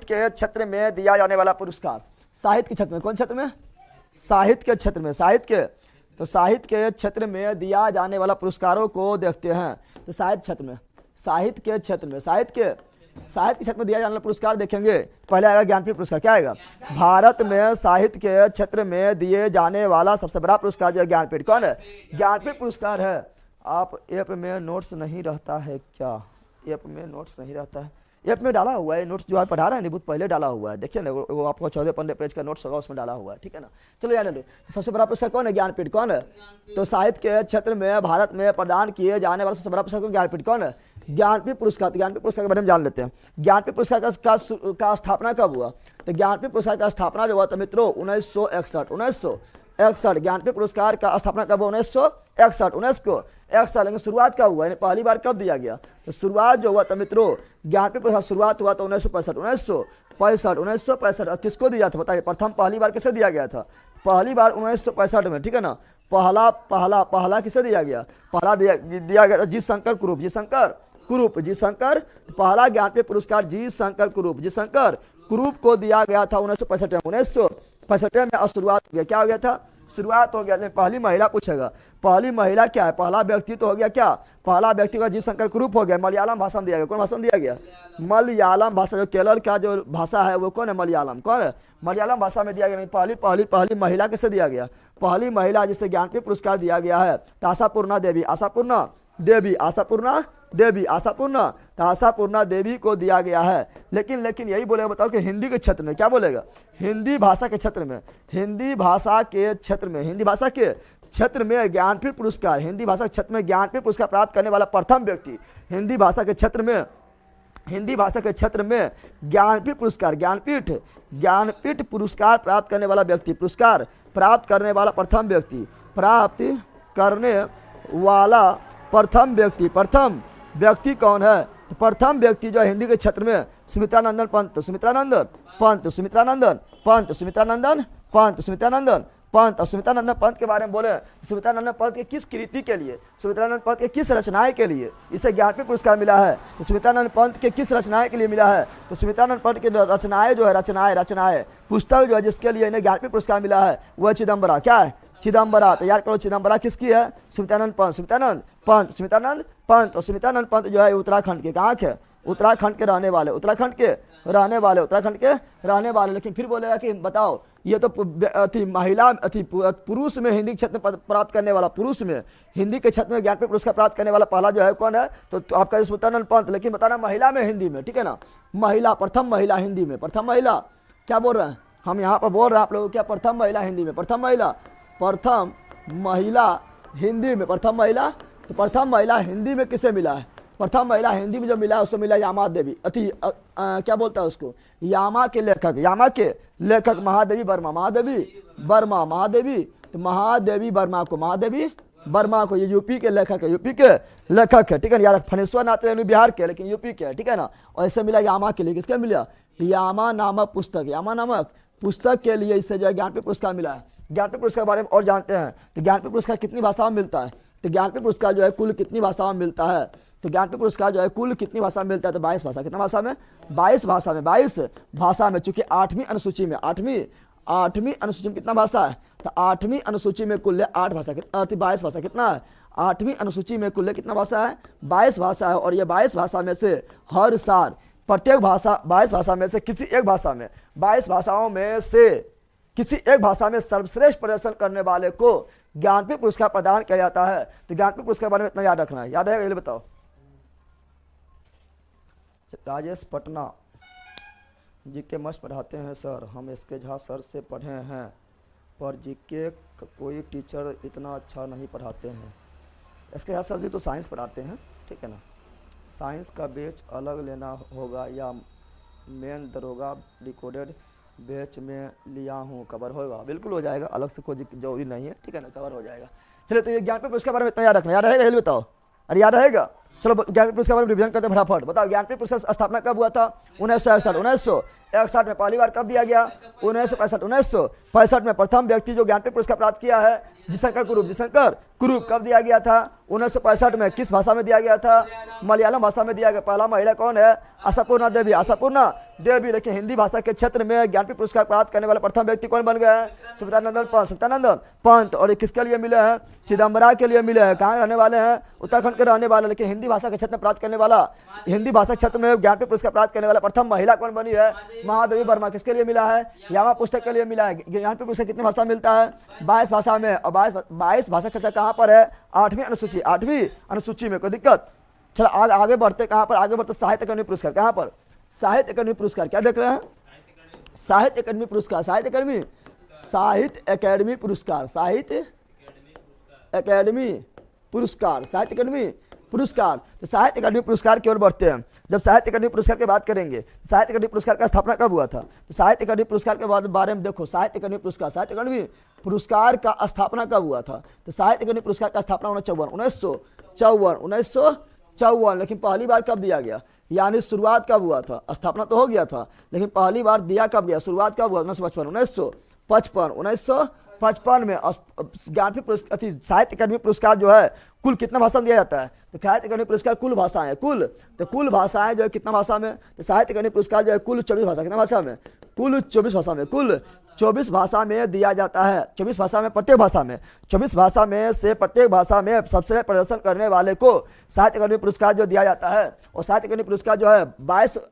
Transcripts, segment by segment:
के क्षेत्र में दिया जाने वाला पुरस्कार। साहित्य के क्षेत्र में, कौन क्षेत्र में? साहित्य के क्षेत्र में, साहित्य के, तो साहित्य के क्षेत्र में दिया जाने वाला पुरस्कारों को देखते हैं। तो साहित्य क्षेत्र में, साहित्य के क्षेत्र में, साहित्य के क्षेत्र में दिया जाने वाला पुरस्कार देखेंगे। पहले आएगा ज्ञानपीठ पुरस्कार। क्या आएगा? भारत में साहित्य के क्षेत्र में दिए जाने वाला सबसे बड़ा पुरस्कार जो है ज्ञानपीठ। कौन है? ज्ञानपीठ पुरस्कार है। आप ऐप में नोट्स नहीं रहता है क्या? ऐप में नोट्स नहीं रहता है, ऐप में डाला हुआ है नोट्स, जो आप पढ़ा रहे हैं निबुत पहले डाला हुआ है, देखिए ना, वो आपको 14-15 पेज का नोट्स होगा, उसमें डाला हुआ है, ठीक है ना। चलो यार लो, सबसे बड़ा पुरस्कार कौन है? ज्ञानपीठ। कौन है? तो साहित्य के क्षेत्र में भारत में प्रदान किए जाने वाला सबसे बड़ा पुरस्कार ज्ञानपीठ। कौन है? ज्ञानपीठ पुरस्कार। तो ज्ञानपीठ पुरस्कार के बारे में जान लेते हैं। ज्ञानपीठ पुरस्कार का स्थापना कब हुआ? तो ज्ञानपीठ पुरस्कार का स्थापना जो हुआ था मित्रों 1961। ज्ञानपीठ पुरस्कार का स्थापना कब हुआ? 1961। लेकिन शुरुआत कब हुआ? पहली बार कब दिया गया? तो शुरुआत जो हुआ था मित्रों ज्ञानपीठ पुरस्कार शुरुआत हुआ था 1965। किसको दिया था बताइए? प्रथम पहली बार किसे दिया गया था? पहली बार 1965 में, ठीक है ना। पहला किसे दिया गया? पहला दिया गया था जी शंकर कुरूप। पहला ज्ञानपीठ पुरस्कार जी शंकर कुरूप को दिया गया था 1965 में। और शुरुआत हो गया, क्या हो गया था? शुरुआत हो गया। पहली महिला पूछेगा, पहली महिला क्या है? पहला व्यक्ति तो हो गया क्या? पहला व्यक्ति का जी शंकर कुरूप हो गया। मलयालम भाषा में दिया गया। कौन भाषा में दिया गया? मलयालम भाषा, जो केरल का जो भाषा है वो कौन है? मलयालम। कौन है? मलयालम भाषा में दिया गया। पहली महिला किसे दिया गया? पहली महिला जिसे ज्ञानपीठ पुरस्कार दिया गया है आशापूर्णा देवी को दिया गया है। लेकिन यही बोलेगा, बताओ कि हिंदी के क्षेत्र में क्या बोलेगा? हिंदी भाषा के क्षेत्र में ज्ञानपीठ पुरस्कार, हिंदी भाषा के क्षेत्र में ज्ञानपीठ पुरस्कार प्राप्त करने वाला प्रथम व्यक्ति, हिंदी भाषा के क्षेत्र में ज्ञानपीठ पुरस्कार प्राप्त करने वाला व्यक्ति, प्रथम व्यक्ति कौन है? प्रथम व्यक्ति जो हिंदी के क्षेत्र में सुमित्रानंदन पंत के बारे में बोले। सुमित्रानंदन पंत के किस कृति के लिए, सुमित्रानंद पंत के किस रचनाएं के लिए इसे ज्ञानपीठ पुरस्कार मिला है? तो सुमित्रानंद पंत के किस रचनाएं के लिए मिला है? तो सुमित्रानंद पंत के रचनाएं जो है, रचनाएं पुस्तक जो है जिसके लिए इन्हें ज्ञानपीठ पुरस्कार मिला है वह चिदम्बरा। क्या है? चिदम्बरा। तैयार करो, चिदम्बरा किसकी है? सुमित्रानंद पंत। और सुमित्रानंद पंत जो है उत्तराखंड के, कहाँ के? उत्तराखंड के रहने वाले। लेकिन फिर बोलेगा कि बताओ ये तो पुरुष में हिंदी क्षेत्र में प्राप्त करने वाला, पुरुष में हिंदी के क्षेत्र में ज्ञानपीठ पुरस्कार प्राप्त करने वाला पहला जो है कौन है? तो आपका सुमित्रानंद पंत। लेकिन बताना महिला में, हिंदी में, ठीक है ना। महिला, प्रथम महिला हिंदी में, प्रथम महिला क्या बोल रहे हैं हम यहाँ पर? बोल रहे हैं आप लोग क्या? प्रथम महिला हिंदी में, प्रथम महिला हिंदी में, तो प्रथम महिला हिंदी में किसे मिला है? प्रथम महिला हिंदी में जो मिला है उससे मिला यामा देवी, क्या बोलता है उसको? यामा के लेखक महादेवी वर्मा को, ये यूपी के लेखक है, ठीक है। यार फनेश्वर नाथ रेणु बिहार के, लेकिन यूपी के, ठीक है ना। और ऐसे मिला यामा के लिए, किसके मिला? यामा नामक पुस्तक के लिए इससे जो है ज्ञानपीठ पुरस्कार मिला है। ज्ञानपीठ पुरस्कार के बारे में और जानते हैं। तो ज्ञानपीठ पुरस्कार कितनी भाषाओं में मिलता है? तो ज्ञानपीठ पुरस्कार जो है कुल कितनी भाषाओं में मिलता है? तो ज्ञानपीठ पुरस्कार जो है कुल कितनी भाषा में मिलता है? तो 22 भाषा। कितना भाषा में? 22 भाषा में। चूंकि 8वीं अनुसूची में कितना भाषा है? तो 8वीं अनुसूची में कुल 8 भाषा, 22 भाषा। कितना है? 8वीं अनुसूची में कुल कितना भाषा है? 22 भाषा है। और ये 22 भाषा में से हर साल प्रत्येक भाषा, 22 भाषा में से किसी एक भाषा में, 22 भाषाओं में से किसी एक भाषा में सर्वश्रेष्ठ प्रदर्शन करने वाले को ज्ञानपीठ पुरस्कार प्रदान किया जाता है। तो ज्ञानपीठ पुरस्कार के बारे में इतना याद रखना है। याद है? ये बताओ। राजेश पटना जीके मस्त पढ़ाते हैं सर, हम एसके झा सर से पढ़े हैं, पर जीके कोई टीचर इतना अच्छा नहीं पढ़ाते हैं। एसके झा सर जी तो साइंस पढ़ाते हैं, ठीक है ना। साइंस का बैच अलग लेना होगा या मेन दरोगा डिकोडेड बैच में लिया हूँ, कवर होगा? बिल्कुल हो जाएगा, अलग से कोई जरूरी नहीं है, ठीक है ना, कवर हो जाएगा। चलिए, तो ये ज्ञानपीठ पुरस्कार के बारे में इतना याद रखना। याद रहेगा? ये बताओ। अरे याद रहेगा? चलो ज्ञानपीठ पुरस्कार के बारे में रिवीजन करते हैं फटाफट। बताओ ज्ञानपीठ पुरस्कार स्थापना कब हुआ था? 1961 में। पहली बार कब दिया गया? 1965 में। प्रथम व्यक्ति जो ज्ञानपीठ पुरस्कार प्राप्त किया है जिशंकर कुरूप, जिशंकर कुरूप कब दिया गया था? 1965 में। किस भाषा में दिया गया था? मलयालम भाषा में दिया गया। पहला महिला कौन है? आशापूर्णा देवी, आशापूर्णा देवी। लेकिन हिंदी भाषा के क्षेत्र में ज्ञानपीठ पुरस्कार प्राप्त करने वाले प्रथम व्यक्ति कौन बन गए हैं? सवितानंदन पंत, सवितानंदन पंत। और ये किसके लिए मिले हैं? चिदम्बरा के लिए मिले हैं। कहाँ रहने वाले हैं? उत्तराखंड के रहने वाले। लेकिन हिंदी भाषा के क्षेत्र में प्राप्त करने वाला, हिंदी भाषा क्षेत्र में ज्ञानपीठ पुरस्कार प्राप्त करने वाला प्रथम महिला कौन बनी है? महादेवी वर्मा। किसके लिए मिला है? यामा पुस्तक के लिए मिला है। ज्ञानपीठ पुरस्कार कितनी भाषा में मिलता है? 22 भाषा में। और 22 भाषा चर्चा कहाँ पर है? 8वीं अनुसूची, 8वीं अनुसूची में। कोई दिक्कत? चलो आगे बढ़ते, कहाँ पर आगे बढ़ते? साहित्य अकादमी पुरस्कार। कहाँ पर? साहित्य अकादमी पुरस्कार। क्या देख रहे हैं? साहित्य अकादमी पुरस्कार, साहित्य अकादमी, साहित्य अकादमी पुरस्कार, साहित्य अकादमी पुरस्कार, साहित्य अकादमी पुरस्कार। तो साहित्य अकादमी पुरस्कार की ओर बढ़ते हैं। जब साहित्य अकादमी पुरस्कार की बात करेंगे, साहित्य अकादमी पुरस्कार का स्थापना कब हुआ था? तो साहित्य अकादमी पुरस्कार के बारे में देखो, साहित्य अकादमी पुरस्कार, साहित्य अकादमी पुरस्कार का स्थापना कब हुआ था? तो साहित्य अकादमी पुरस्कार का स्थापना 1954। लेकिन पहली बार कब दिया गया? यानी शुरुआत कब हुआ था? स्थापना तो हो गया था, लेकिन पहली बार दिया कब गया? शुरुआत कब हुआ? 1955 में। ज्ञानपीठ पुरस्कार, साहित्य अकादमी पुरस्कार जो है कुल कितना भाषा में दिया जाता है? तो साहित्य अकादमी पुरस्कार कुल भाषाएं, कुल भाषाएं जो है कितना भाषा में? तो साहित्य अकादमी पुरस्कार जो है कुल 24 भाषा, कितना भाषा में? कुल 24 भाषा में, कुल 24 भाषा में दिया जाता है। 24 भाषा में, प्रत्येक भाषा में, 24 भाषा में से प्रत्येक भाषा में सबसे प्रदर्शन करने वाले को साहित्य अकादमी पुरस्कार जो दिया जाता है। और साहित्य अकादमी पुरस्कार जो है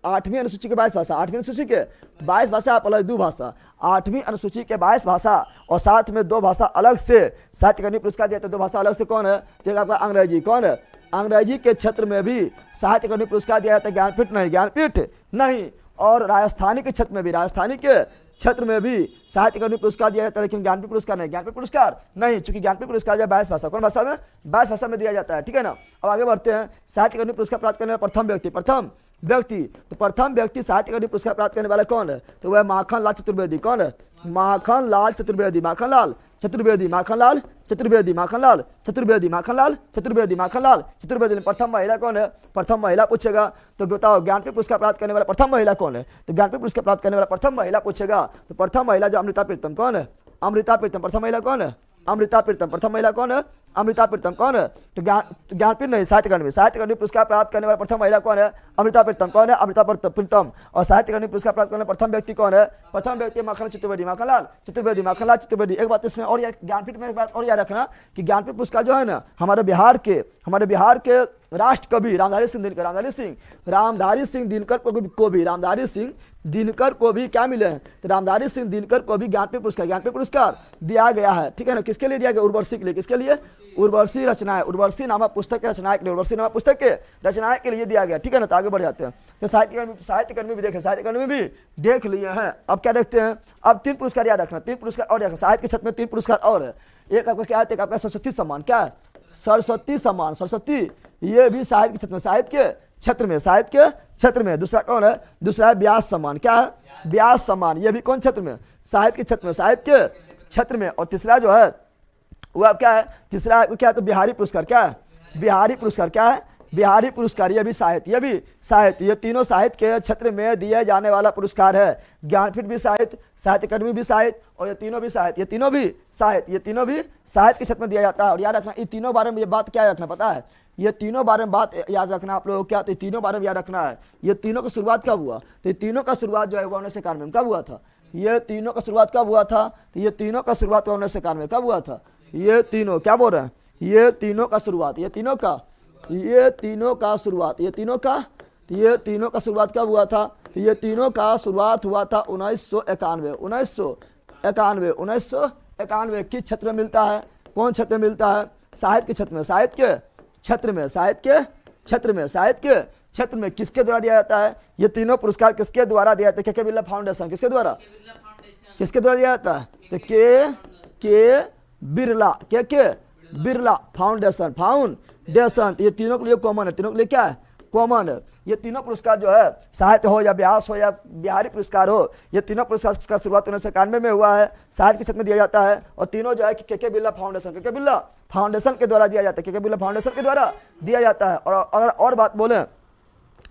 8वीं अनुसूची के 22 भाषा, 8वीं अनुसूची के 22 भाषा प्लस 2 भाषा, 8वीं अनुसूची के 22 भाषा और साथ में 2 भाषा अलग से साहित्य अकादमी पुरस्कार दिया। तो 2 भाषा अलग से कौन है? तो आपका अंग्रेजी। कौन है? अंग्रेजी के क्षेत्र में भी साहित्य अकादमी पुरस्कार दिया जाता है। ज्ञानपीठ नहीं, ज्ञानपीठ नहीं। और राजस्थानी के क्षेत्र में भी, राजस्थानी के क्षेत्र में भी साहित्य अकादमी पुरस्कार दिया जाता है, लेकिन ज्ञानपीठ पुरस्कार नहीं, ज्ञानपीठ पुरस्कार नहीं, चूंकि ज्ञानपीठ पुरस्कार जो है 22 भाषा, कौन भाषा में? 22 भाषा में दिया जाता है। ठीक है ना। अब आगे बढ़ते हैं। साहित्य अकादमी पुरस्कार प्राप्त करने वाला प्रथम व्यक्ति, प्रथम व्यक्ति। तो प्रथम व्यक्ति साहित्य अकादमी पुरस्कार प्राप्त करने वाला कौन है? तो वह माखनलाल चतुर्वेदी। कौन है? माखनलाल चतुर्वेदी, माखनलाल चतुर्वेदी, माखनलाल चतुर्वेदी, माखनलाल चतुर्वेदी, माखनलाल चतुर्वेदी, माखनलाल चतुर्वेदी। प्रथम महिला कौन है? प्रथम महिला पूछेगा तो बताओ ज्ञानपीठ पुरस्कार प्राप्त करने वाला प्रथम महिला कौन है? तो ज्ञानपीठ पुरस्कार प्राप्त करने वाला प्रथम महिला पूछेगा तो प्रथम महिला जो अमृता प्रीतम। कौन है? अमृता प्रीतम। प्रथम महिला कौन है? अमृता प्रीतम। प्रथम महिला कौन है? अमृता प्रीतम। कौन है? तो ज्ञानपीठ नहीं, साहित्य अकादमी, साहित्य अकादमी पुरस्कार प्राप्त करने वाला प्रथम महिला कौन है? अमृता प्रीतम। कौन है? अमृता प्रीतम। और साहित्य अकादमी पुरस्कार प्राप्त करने वाला प्रथम व्यक्ति कौन है? प्रथम व्यक्ति माखनलाल चतुर्वेदी, माखनलाल चतुर्वेदी, माखनलाल चतुर्वेदी। एक बात इसमें और ज्ञानपीठ में एक बात और याद रखना कि ज्ञानपीठ पुरस्कार जो है ना हमारे बिहार के राष्ट्र कवि रामधारी सिंह दिनकर, रामधारी सिंह दिनकर को भी क्या मिले हैं? तो रामधारी सिंह दिनकर को भी ज्ञानपीठ पुरस्कार दिया गया है। ठीक है ना। किसके लिए दिया गया? उर्वशी के लिए। किसके लिए? उर्वशी रचनाएं, उर्वशी नामक पुस्तक के रचनाएं के लिए, उर्वशी नामक पुस्तक के रचनाएं के लिए दिया गया। ठीक है ना। तो आगे बढ़ जाते हैं। तो साहित्य अकादमी भी देखें, साहित्य अकादमी भी देख लिए हैं। अब क्या देखते हैं? अब 3 पुरस्कार याद रखना, 3 पुरस्कार और रखना। साहित्य के क्षेत्र में 3 पुरस्कार और है। एक आपका क्या है? एक आपका सरस्वती सम्मान। क्या है? सरस्वती सम्मान, सरस्वती। ये भी साहित्य के क्षेत्र में, साहित्य के क्षेत्र में। दूसरा कौन है? दूसरा है व्यास सम्मान। क्या है? व्यास सम्मान। ये भी कौन क्षेत्र में? साहित्य के क्षेत्र में, साहित्य के क्षेत्र में। और तीसरा जो है वह क्या है? तीसरा क्या है? तो बिहारी पुरस्कार। क्या है? बिहारी पुरस्कार। क्या है? बिहारी पुरस्कार। ये भी साहित्य, ये तीनों साहित्य के क्षेत्र में दिए जाने वाला पुरस्कार है। ज्ञानपीठ भी साहित्य, साहित्य अकादमी भी साहित्य और ये तीनों भी साहित्य के क्षेत्र में दिया जाता है। और याद रखना इन तीनों बारे में ये बात क्या रखना पता है? ये तीनों बारे में बात याद रखना आप लोगों को। क्या? तो ये तीनों बारे में याद रखना है। ये तीनों का शुरुआत कब हुआ? तो ये तीनों का शुरुआत जो है 1991 में कब हुआ था? ये तीनों का शुरुआत कब हुआ था? तो ये तीनों का शुरुआत 1991 में कब हुआ था? ये तीनों क्या बोल रहे हैं? ये तीनों का शुरुआत, ये तीनों का शुरुआत कब हुआ था? तो ये तीनों का शुरुआत हुआ था 1991। किस क्षेत्र में मिलता है? कौन क्षेत्र में मिलता है? साहित्य के क्षेत्र में, साहित्य के क्षेत्र में। किसके द्वारा दिया जाता है? ये तीनों पुरस्कार किसके द्वारा दिया जाता है? के बिरला फाउंडेशन। किसके द्वारा दिया जाता है? तो के बिरला फाउंडेशन। तो ये तीनों के लिए कॉमन है। तीनों के लिए क्या है? कॉमन है। ये तीनों पुरस्कार जो है साहित्य हो या व्यास हो या बिहारी पुरस्कार हो, ये तीनों पुरस्कार का शुरुआत 1991 में हुआ है। साहित्य के क्षेत्र में दिया जाता है और तीनों जो है के बिरला फाउंडेशन के द्वारा दिया जाता है। के बिरला फाउंडेशन के द्वारा दिया जाता है। और अगर और बात बोलें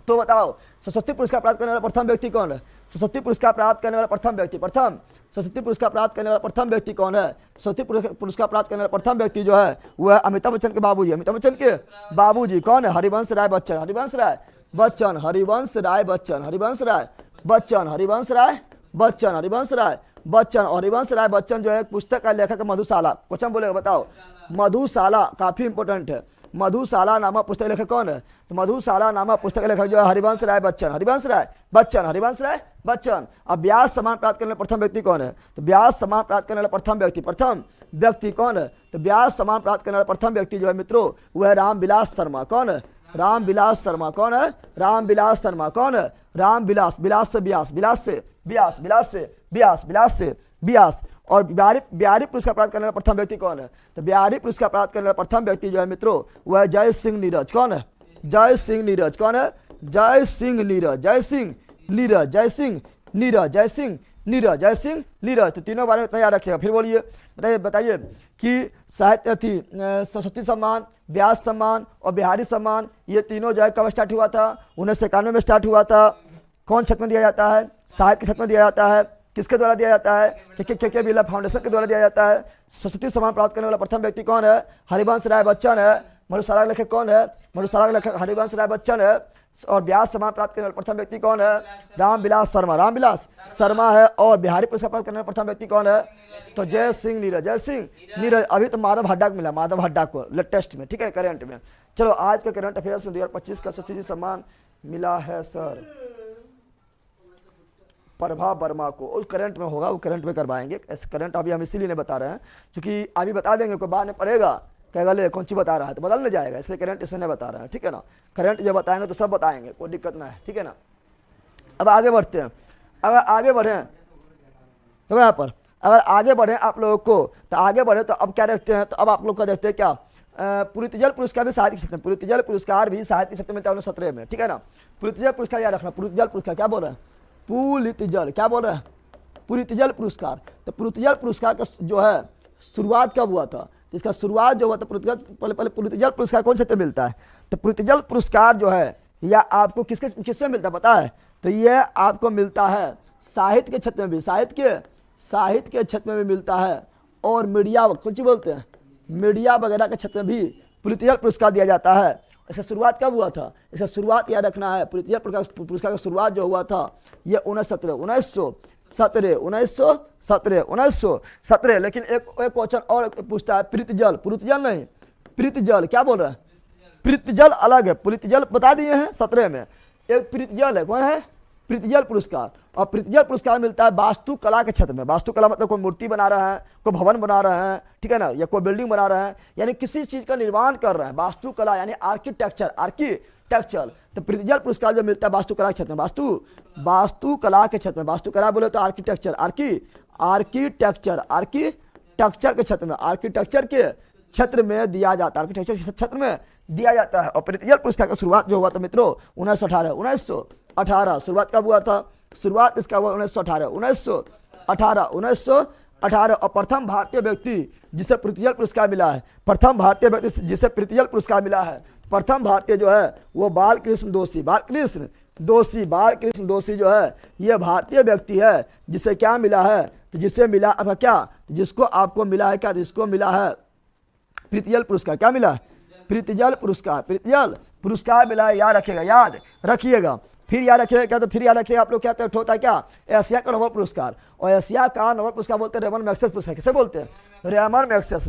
तो बताओ सरस्वती पुरस्कार प्राप्त करने वाला प्रथम व्यक्ति कौन है? सरस्वती पुरस्कार प्राप्त करने वाला प्रथम व्यक्ति, प्रथम सरस्वती पुरस्कार प्राप्त करने वाला प्रथम व्यक्ति कौन है? सरस्वती पुरस्कार प्राप्त करने वाला प्रथम व्यक्ति जो है वो है अमिताभ बच्चन के बाबूजी। अमिताभ बच्चन के बाबूजी कौन है? हरिवंश राय बच्चन। हरिवंश राय बच्चन, हरिवंश राय बच्चन, हरिवंश राय बच्चन, हरिवंश राय बच्चन, हरिवंश राय बच्चन। और हरिवंश राय बच्चन जो है पुस्तक का लेखक है मधुशाला। क्वेश्चन बोलेगा बताओ, मधुशाला काफी इंपॉर्टेंट है। मधुशाला नामक पुस्तक लेखक कौन है? तो मधुशाला नामक पुस्तक लेखक जो है हरिवंश राय बच्चन, हरिवंश राय बच्चन, हरिवंश राय बच्चन। अब व्यास सम्मान प्राप्त करने वाला प्रथम व्यक्ति कौन है? तो व्यास सम्मान प्राप्त करने वाला प्रथम व्यक्ति कौन है? तो व्यास सम्मान प्राप्त करने वाला प्रथम व्यक्ति जो है मित्रों वह है रामविलास शर्मा। कौन है? रामविलास शर्मा। कौन है? रामविलास शर्मा। कौन है? रामविलास, विलास से व्यास, विलास से व्यास, विलास से व्यास, विलास से व्यास। और बिहारी पुरस्कार प्राप्त करने वाला प्रथम व्यक्ति कौन है? तो बिहारी पुरस्कार प्राप्त करने वाला प्रथम व्यक्ति जो है मित्रों वह है जय सिंह नीरज। कौन है? जय सिंह नीरज। कौन है? जय सिंह नीरज, जय सिंह नीरज, जय सिंह नीरज, जय सिंह नीरज, जय सिंह नीरज। तो तीनों बारे में इतना याद रखिएगा। फिर बोलिए, बताइए कि साहित्य थी सरस्वती सम्मान, व्यास सम्मान और बिहारी सम्मान, ये तीनों जो है कब स्टार्ट हुआ था? 1991 में स्टार्ट हुआ था। कौन क्षेत्र में दिया जाता है? साहित्य के क्षेत्र में दिया जाता है। किसके द्वारा दिया जाता है? के बिरला फाउंडेशन के द्वारा दिया जाता है। सरस्वती सम्मान प्राप्त करने वाला प्रथम व्यक्ति कौन है? हरिवंश राय बच्चन है। मधुशाला लेखक कौन है? मधुशाला लेखक हरिवंश राय बच्चन है। और व्यास सम्मान प्राप्त करने वाला प्रथम व्यक्ति कौन है? रामविलास शर्मा, रामविलास शर्मा है। और बिहारी पुरस्कार प्राप्त करने वाला प्रथम व्यक्ति कौन है? तो जय सिंह नीरज, जय सिंह नीरज। अभी तो माधव हड्डा को मिला, माधव हड्डा को लेटेस्ट में, ठीक है, करंट में। चलो आज के करंट अफेयर्स में 2025 का सरस्वती सम्मान मिला है सर प्रभा वर्मा को। उस करंट में होगा, वो करंट में करवाएंगे। ऐसे करंट अभी हम इसीलिए नहीं बता रहे हैं क्योंकि अभी बता देंगे कोई बाद में पड़ेगा कहेगा ले कौन सी बता रहा है, तो बदल नहीं जाएगा, इसलिए करंट इसमें नहीं बता रहे हैं, ठीक है ना। करंट जब बताएंगे तो सब बताएंगे, कोई दिक्कत ना है, ठीक है ना। अब आगे बढ़ते हैं। अगर आगे बढ़ें तो यहाँ पर अगर आगे बढ़ें आप लोगों को, तो आगे बढ़े तो अब क्या देखते हैं, तो अब आप लोग का देखते हैं क्या, पुलितजल पुरस्कार भी साहित्य के क्षेत्र में, पुलितजल पुरस्कार भी साहित्य के क्षेत्र में 2017 में, ठीक है ना। पुलितजल पुरस्कार याद रखना, पुलितजल पुरस्कार क्या बोल रहे हैं? पुलितजल क्या बोल रहे हैं? पुलितजल पुरस्कार। तो पुलितजल पुरस्कार का जो है शुरुआत कब हुआ था? तो इसका शुरुआत जो हुआ था पहले पुलितजल पुरस्कार कौन क्षेत्र में मिलता है? तो पुलितजल पुरस्कार जो है यह आपको किससे मिलता है पता है? तो यह आपको मिलता है साहित्य के क्षेत्र में भी, साहित्य के क्षेत्र में भी मिलता है। और मीडिया, कौन सी बोलते हैं, मीडिया वगैरह के क्षेत्र में भी पुलितजल पुरस्कार दिया जाता है। इसका शुरुआत कब हुआ था? इसका शुरुआत याद रखना है, पुलितजल पुरस्कार का शुरुआत जो हुआ था यह 1917। लेकिन एक क्वेश्चन और पूछता है, प्रीतजल, पुलितजल नहीं, प्रीतजल क्या बोल रहा है? प्रीतजल अलग है, पुलितजल बता दिए हैं 17 में, एक प्रीतजल है। कौन है? प्रीतजल पुरस्कार। और प्रीतजल पुरस्कार मिलता है वास्तुकला के क्षेत्र में। वास्तुकला मतलब कोई मूर्ति बना रहा है, कोई भवन बना रहे हैं, ठीक है ना, या कोई बिल्डिंग बना रहे हैं, यानी किसी चीज का निर्माण कर रहे हैं, वास्तुकला यानी आर्किटेक्चर। तो प्रीतजल पुरस्कार जो मिलता है वास्तुकला के क्षेत्र में, वास्तुकला के क्षेत्र में, वास्तुकला बोले तो आर्किटेक्चर के क्षेत्र में, आर्किटेक्चर के क्षेत्र में दिया जाता है, आर्किटेक्चर के क्षेत्र में दिया जाता है। और प्रीतजल पुरस्कार का शुरुआत जो हुआ था मित्रों 1918 शुरुआत कब हुआ था? शुरुआत इसका हुआ 1918। और प्रथम भारतीय व्यक्ति जिसे प्रीतजल पुरस्कार मिला है, प्रथम भारतीय व्यक्ति जिसे प्रीतजल पुरस्कार मिला है, प्रथम भारतीय जो है वो बालकृष्ण दोषी जो है ये भारतीय व्यक्ति है जिसे क्या मिला है? तो जिसे मिला क्या, जिसको आपको मिला है क्या, जिसको मिला है प्रीतजल पुरस्कार। क्या मिला? प्रीतजल पुरस्कार मिला है, याद रखिएगा। फिर याद रखिएगा क्या? तो फिर याद रखिएगा आप लोग क्या होता है क्या, एशिया का नोबेल पुरस्कार। और एशिया का नोबेल पुरस्कार बोलते हैं रेमन मैग्सेस पुरस्कार। किसे बोलते हैं? Ramon Magsaysay.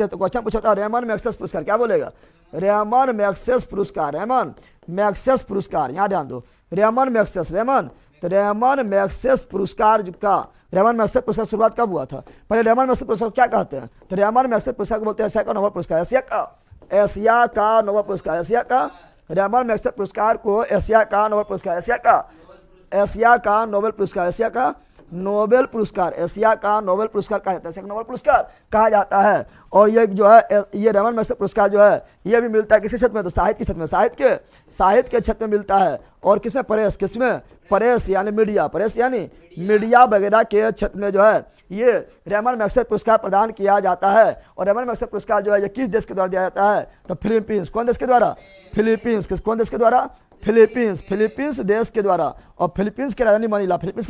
तो क्वेश्चन पूछा था रेमन मैग्सेस पुरस्कार क्या बोलेगा? रेमन मैग्सेस पुरस्कार, यहाँ ध्यान दो, रेमन मैग्सेस पुरस्कार का, रेमन मैग्सेस पुरस्कार शुरुआत कब हुआ था? पहले रेमन मैग्सेस पुरस्कार क्या कहते हैं? तो रेमन मैग्सेस पुरस्कार को बोलते हैं एशिया का नोबेल पुरस्कार, एशिया का नोबेल पुरस्कार, रेमन मैग्सेस पुरस्कार को एशिया का नोबेल पुरस्कार, एशिया का नोबेल पुरस्कार कहा जाता है। और ये जो है ये रेमन मैग्सेस पुरस्कार जो है ये भी मिलता है किसी क्षेत्र में? तो साहित्य के क्षेत्र में, साहित्य के क्षेत्र में मिलता है। और किसमें? प्रेस यानी मीडिया वगैरह के क्षेत्र में जो है ये रेमन मैग्सेस पुरस्कार प्रदान किया जाता है। और रेमन मैग्सेस पुरस्कार जो है ये किस देश के द्वारा दिया जाता है? तो फिलीपींस। कौन देश के द्वारा? फिलीपींस। कौन देश के द्वारा? फिलीपींस, फिलीपींस देश के द्वारा, और फिलीपींस की राजधानी मनीला, फिलीपींस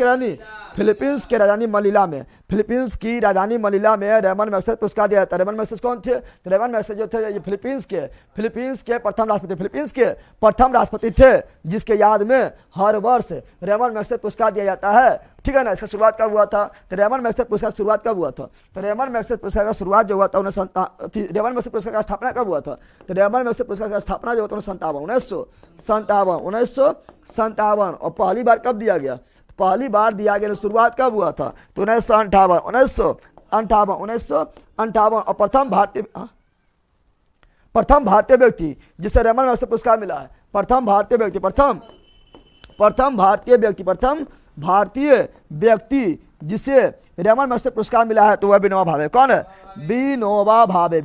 की राजधानी मनीला में, फिलीपींस की राजधानी मनीला में रेमन मैग्सेसे पुरस्कार दिया जाता है। रेमन मैग्सेसे कौन थे? तो रेमन मैग्सेसे जो थे ये फिलीपींस के प्रथम राष्ट्रपति, फिलीपींस के प्रथम राष्ट्रपति थे, जिसके याद में हर वर्ष रेमन मैग्सेसे पुरस्कार दिया जाता है। ठीक है ना। इसका शुरुआत कब हुआ था? तो रेमन मैग्सेसे पुरस्कार शुरुआत कब हुआ था? तो रेमन मैग्सेसे पुरस्कार का शुरुआत जो हुआ था रेमन मैग्सेसे पुरस्कार का स्थापना कब हुआ था? तो रेमन मैग्सेसे पुरस्कार का स्थापना जो होता है 1957 और पहली बार कब दिया गया? पहली बार दिया गया शुरुआत कब हुआ था? तो 1958 और प्रथम भारतीय व्यक्ति जिसे रेमन मैग्सेसे पुरस्कार मिला है, प्रथम भारतीय जिसे रेमन मैग्सेसे पुरस्कार मिला है तो वह विनोबा भावे। कौन है? विनोबा भावे।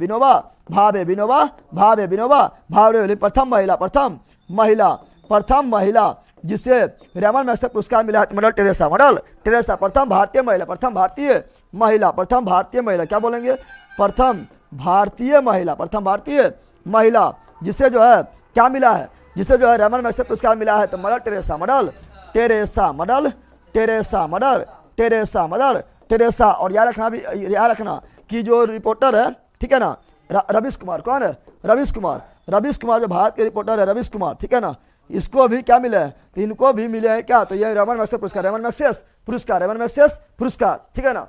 प्रथम महिला जिसे रेमन मैग्सेसे पुरस्कार मिला है मदर टेरेसा। प्रथम भारतीय महिला, क्या बोलेंगे? प्रथम भारतीय महिला जिसे जो है क्या मिला है? जिसे जो है रेमन मैग्सेसे पुरस्कार मिला है तो मदर टेरेसा। और याद रखना कि जो रिपोर्टर है, ठीक है ना, रवीश कुमार। कौन है? रवीश कुमार जो भारत के रिपोर्टर है, रवीश कुमार। ठीक है ना। इसको भी क्या मिला है? तो इनको भी मिले हैं क्या? तो ये रेमन मैग्सेसे पुरस्कार। ठीक है ना।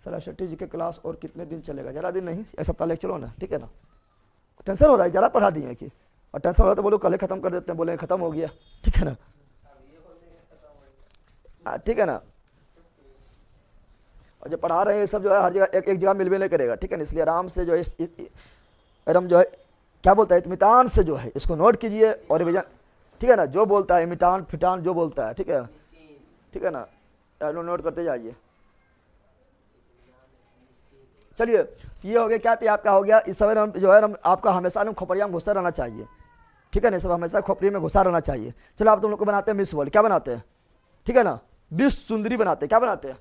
सर शेट्टी जी के क्लास और कितने दिन चलेगा? ज़्यादा दिन नहीं, एक सप्ताह लेके चलो ना। ठीक है ना। टेंशन हो रहा है, ज़्यादा पढ़ा दिए कि, और टेंशन हो रहा है तो बोलो कल खत्म कर देते हैं, बोले खत्म हो गया। ठीक है ना। ठीक है ना। और जो पढ़ा रहे हैं सब जो है हर जगह एक जगह मिल भी नहीं करेगा। ठीक है ना। इसलिए आराम से जो है एकदम जो है क्या बोलता है, इत्मीनान से जो है इसको नोट कीजिए और रिविजन। ठीक है ना। जो बोलता है इमिटान फिटान जो बोलता है, ठीक है ना, नोट करते जाइए। चलिए ये हो गया क्या? तो आपका हो गया इस समय जो है आपका हमेशा खोपड़िया में घुसा रहना चाहिए। ठीक है ना। सब हमेशा खोपड़ी में घुसा रहना चाहिए। चलो आप तुम लोग को बनाते हैं मिस वर्ल्ड। क्या बनाते हैं? ठीक है ना। विश्व सुंदरी बनाते हैं। क्या बनाते हैं?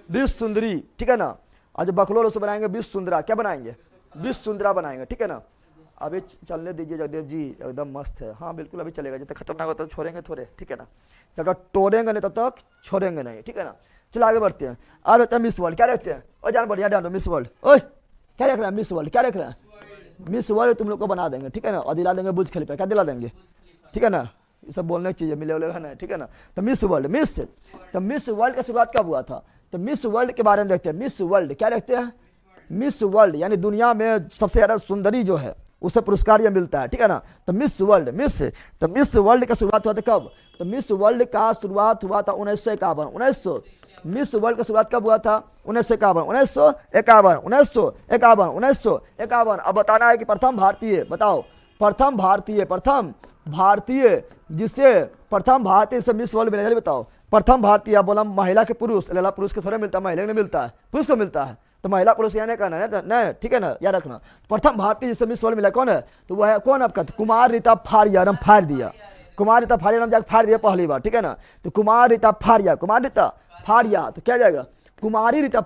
विश्व सुंदरी। ठीक है ना। आज बकलोल से बनाएंगे विश्व सुंदरा। क्या बनाएंगे? विश्व सुंदरा बनाएंगे। ठीक है ना। अभी चलने दीजिए जगदेव जी, एकदम मस्त है। हाँ बिल्कुल अभी चलेगा, जब तक खत्म ना हो तो छोड़ेंगे थोड़े। ठीक है ना। जब तक तोड़ेंगे नहीं तब तक छोड़ेंगे नहीं। ठीक है ना। चलो आगे बढ़ते हैं। अब रहते हैं मिस वर्ल्ड। क्या रखते हैं? और जान बढ़िया जान दो मिस वर्ल्ड। ओए क्या रख रहा है? Miss world. क्या रख रहा है? मिस वर्ल्ड तुम लोग को बना देंगे। ठीक है ना। और दिला देंगे बुर्ज खलीफा। क्या दिला देंगे? ठीक है ना। ये सब बोलने की चीज़ मिले है ना। ठीक है ना। तो मिस वर्ल्ड का शुरुआत कब हुआ था? तो मिस वर्ल्ड के बारे में देखते हैं। मिस वर्ल्ड क्या देखते हैं? मिस वर्ल्ड यानी दुनिया में सबसे ज़्यादा सुंदरी जो है उसे पुरस्कार यह मिलता है। ठीक है ना। तो मिस वर्ल्ड का शुरुआत हुआ था कब? तो मिस वर्ल्ड का शुरुआत हुआ था 1951। मिस वर्ल्ड का शुरुआत कब हुआ था? 1951। अब बताना है कि प्रथम भारतीय से मिस वर्ल्ड मिला। बताओ प्रथम भारतीय। बोला महिला के पुरुष, लला पुरुष के थोड़े मिलता है, महिला नहीं मिलता है, पुरुष को मिलता है। तो महिला पुरुष यहाँ नहीं कहना है ना। ठीक है ना। याद रखना प्रथम भारतीय जिससे मिस वर्ल्ड मिला कौन है? तो वह है कौन आपका? कुमार रीता फारिया। नाम फाड़ दिया जाकर फाड़ दिया पहली बार। ठीक है ना। तो कुमार रीता फारिया। तो क्या जाएगा? कुमारी रीता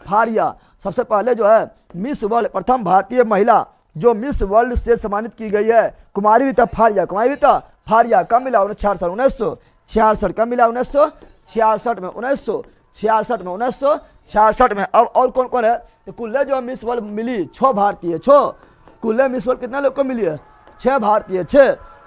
फारिया। सबसे पहले जो है मिस वर्ल्ड प्रथम भारतीय महिला जो मिस वर्ल्ड से सम्मानित की गई है कुमारी रीता फारिया। कब मिला? 1966। कब मिला? 1966 में। अब और कौन कौन है? तो कुल्ले जो मिस वर्ल्ड मिली 6 भारतीय। कुल्ले मिस वर्ल्ड कितने लोग को मिली है? 6 भारतीय।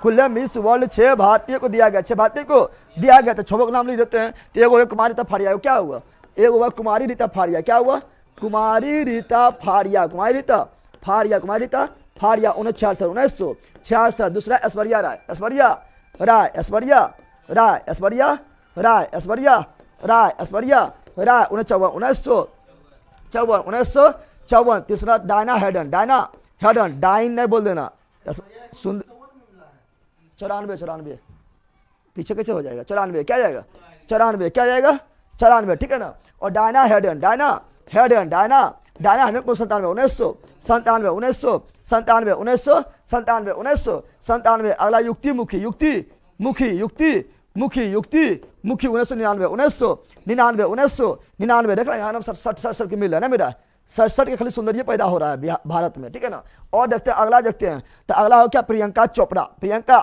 कुल्ले मिस वर्ल्ड 6 भारतीय को दिया गया। 6 भारतीय को दिया गया। तो 6 का नाम लिख देते हैं। तो एक हुआ कुमारी रीता फारिया। क्या हुआ? एक हुआ कुमारी रीता फारिया। क्या हुआ? कुमारी रीता फारिया। 1966। दूसरा ऐश्वर्या राय। राय 1954। तीसरा डायना हेडन। डाइन नहीं बोल देना। 94 पीछे कैसे हो जाएगा? 94 क्या जाएगा? 94। ठीक है ना। और डायना हेडन को 1997। अगला युक्तिमुखी 1999। देख रहे हैं यहाँ 60 की मिल है ना मेरा। 67 के खाली सुंदरिये पैदा हो रहा है भारत में, ठीक है ना। और देखते हैं अगला, देखते हैं तो अगला हो क्या, प्रियंका चोपड़ा। प्रियंका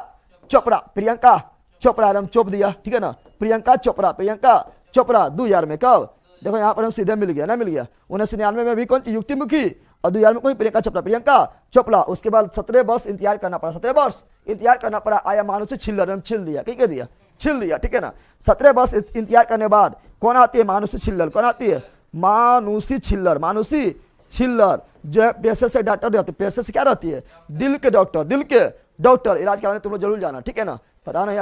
चोपड़ा, प्रियंका चोपड़ा हम चोप दिया, ठीक है ना। प्रियंका चोपड़ा, प्रियंका चोपड़ा 2000 में, कब देखो यहाँ पर हम सीधे मिल गया ना, मिल गया। 1999 में भी कौन सी युक्तिमुखी, और 2000 में कोई प्रियंका चोपड़ा, प्रियंका चोपड़ा। उसके बाद 17 वर्ष इंतजार करना पड़ा, 17 वर्ष इंतजार करना पड़ा। आया मानुषी छिल्लर, हम छिल दिया, क्या कर दिया, छिल दिया, ठीक है ना। 17 वर्ष इंतजार करने बाद कौन आती है, मानुषी छिल्लर। कौन आती है, मानुषी छिल्लर। मानुषी छिल्लर जो है पेशे से डॉक्टर रहती है, पेशे से क्या रहती है, दिल के डॉक्टर, दिल के डॉक्टर। इलाज कराने तुम लोग जरूर जाना, ठीक है ना। पता नहीं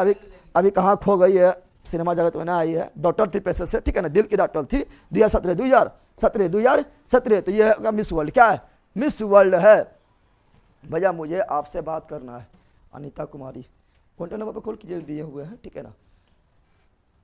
अभी कहाँ खो गई है, सिनेमा जगत में ना आई है। डॉक्टर थी पेशे से, ठीक है ना, दिल की डॉक्टर थी। 2017 तो ये मिस वर्ल्ड क्या है, मिस वर्ल्ड है। भैया मुझे आपसे बात करना है, अनीता कुमारी। कॉन्टेक्ट नंबर पर कॉल कीजिए, दिए हुए हैं, ठीक है ना।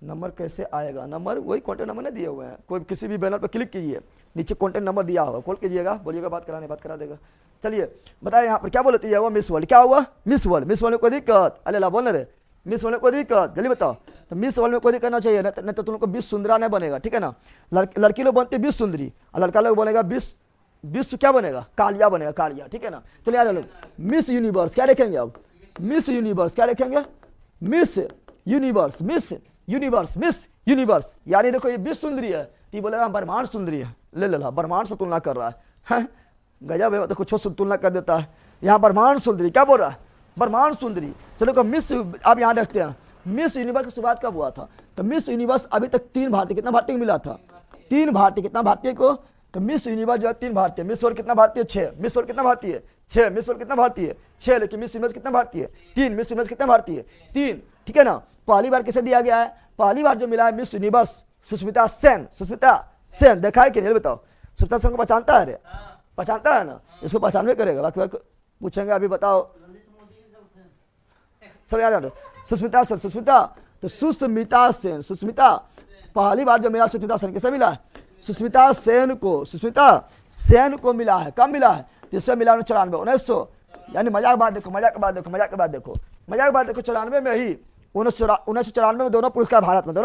नंबर कैसे आएगा, नंबर वही कॉन्टेक्ट नंबर नहीं दिए हुए हैं, कोई किसी भी बैनर पर क्लिक कीजिए, नीचे कॉन्टेक्ट नंबर दिया होगा, कॉल कीजिएगा, बोलिएगा बात कराने, बात करा देगा। चलिए बताए यहाँ पर क्या बोलती है, वो मिस वर्ल्ड क्या हुआ, मिस वर्ल्ड। मिस वर्ल्ड में कोई दिक्कत, अल्लाह बोल रहे, मिस वर्ल्ड में कोई दिक्कत, जल्दी बताओ। तो मिस वर्ल्ड में कोई दिक्कत ना चाहिए, नहीं तो तुम लोग को 20 सुंदरा नहीं बनेगा, ठीक है ना। लड़की लोग बनती है 20 सुंदरी, और लड़का लोग बनेगा 20 क्या बनेगा, कालिया बनेगा, कालिया, ठीक है ना। चलिए यार लोग, मिस यूनिवर्स क्या देखेंगे अब, मिस यूनिवर्स क्या देखेंगे, miss universe, miss universe, miss universe. यानी देखो ये 20 सुंदरी है, तो बोलेगा ब्रह्मांड सुंदरी है, ले ब्रह्मांड से तुलना कर रहा है, गजब है, तो कुछ तुलना कर देता है। यहाँ ब्रह्मांड सुंदरी क्या बोल रहा है, ब्रह्मांड सुंदरी। चलो मिस, अब यहाँ देखते हैं मिस यूनिवर्स की शुरुआत कब हुआ था। तो मिस यूनिवर्स अभी तक 3 भारतीय, कितना भारतीय मिला था, 3 भारतीय, कितना भारतीय को, तो मिस यूनिवर्स जो है 3 भारतीय। मिस वर्ल्ड कितना भारतीय, 6। मिस वर्ल्ड कितना भारतीय, 6। मिस वर्ल्ड कितना भारतीय, 6। लेकिन मिस यूनिवर्स कितना भारतीय, 3। मिस यूनिवर्स कितना भारतीय, 3, ठीक है ना। पहली बार किसे दिया गया है, पहली बार जो मिला है मिस यूनिवर्स सुष्मिता सेन। सुष्मिता सेन देखा है कि नहीं, बताओ। सुष्मिता सेन को पहचानता है रे, पहचानता है ना, इसको पहचानवे करेगा, बाकी पूछेंगे अभी बताओ। चलो यार सुष्मिता सेन, सुष्मिता, तो सुष्मिता सेन, सुष्मिता पहली बार जो मिला सुष्मिता सेन किसे मिला है, सुष्मिता सेन को, सुष्मिता सेन को मिला है। कब मिला है, इससे मिला 94, 1900, यानी मजाक बात देखो, मजाक बात देखो, मजाक बात देखो, मजाक बात देखो, 94 में ही 1994 में दोनों पुरस्कार भारत में, दोनों